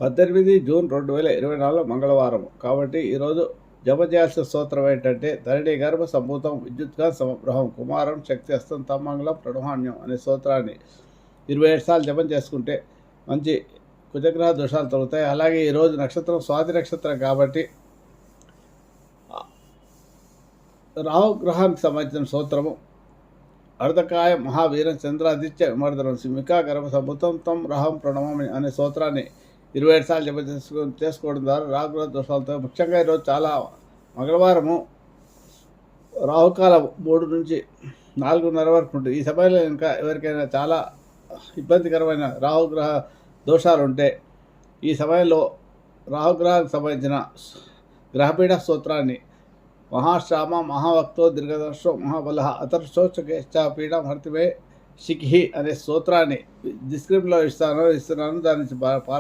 18 June 2024 మంగళవారం. కాబట్టి ఈరోజు జప చేయాల్సిన స్తోత్రం ఏంటంటే ధరణి గర్భ సంభూతం విద్యుత్గా సమగ్రహం కుమారం శక్తి హస్తం తమ్మంగళం ప్రణహాన్యం అనే స్తోత్రాన్ని 27 సార్లు జపం చేసుకుంటే మంచి కుజగ్రహ దోషాలు తొలుగుతాయి. అలాగే ఈరోజు నక్షత్రం స్వాతి నక్షత్రం కాబట్టి రాహుగ్రహానికి సంబంధించిన స్తోత్రము అర్ధకాయ మహావీరం చంద్రాదిత్య విమర్దనం సింహికా గర్భ సంభూతం తం రహం ప్రణవం అనే స్తోత్రాన్ని 27 సార్లు జపం చేసుకోవడం ద్వారా రాహుగ్రహ దోషాలతో ముఖ్యంగా ఈరోజు చాలా మంగళవారము రాహుకాలం 3 నుంచి 4:30 వరకు ఉంటుంది. ఈ సమయంలో ఇంకా ఎవరికైనా చాలా ఇబ్బందికరమైన రాహుగ్రహ దోషాలు ఉంటే ఈ సమయంలో రాహుగ్రహానికి సంబంధించిన గ్రహపీఠ స్తోత్రాన్ని మహాశ్యామ మహావక్తో దీర్ఘదర్శో మహాబల అతర్శోచకేశ్చాపీఠం హర్తిమే శిఖి అనే స్తోత్రాన్ని డిస్క్రిప్షన్లో ఇస్తున్నాను. దాని పారాయణ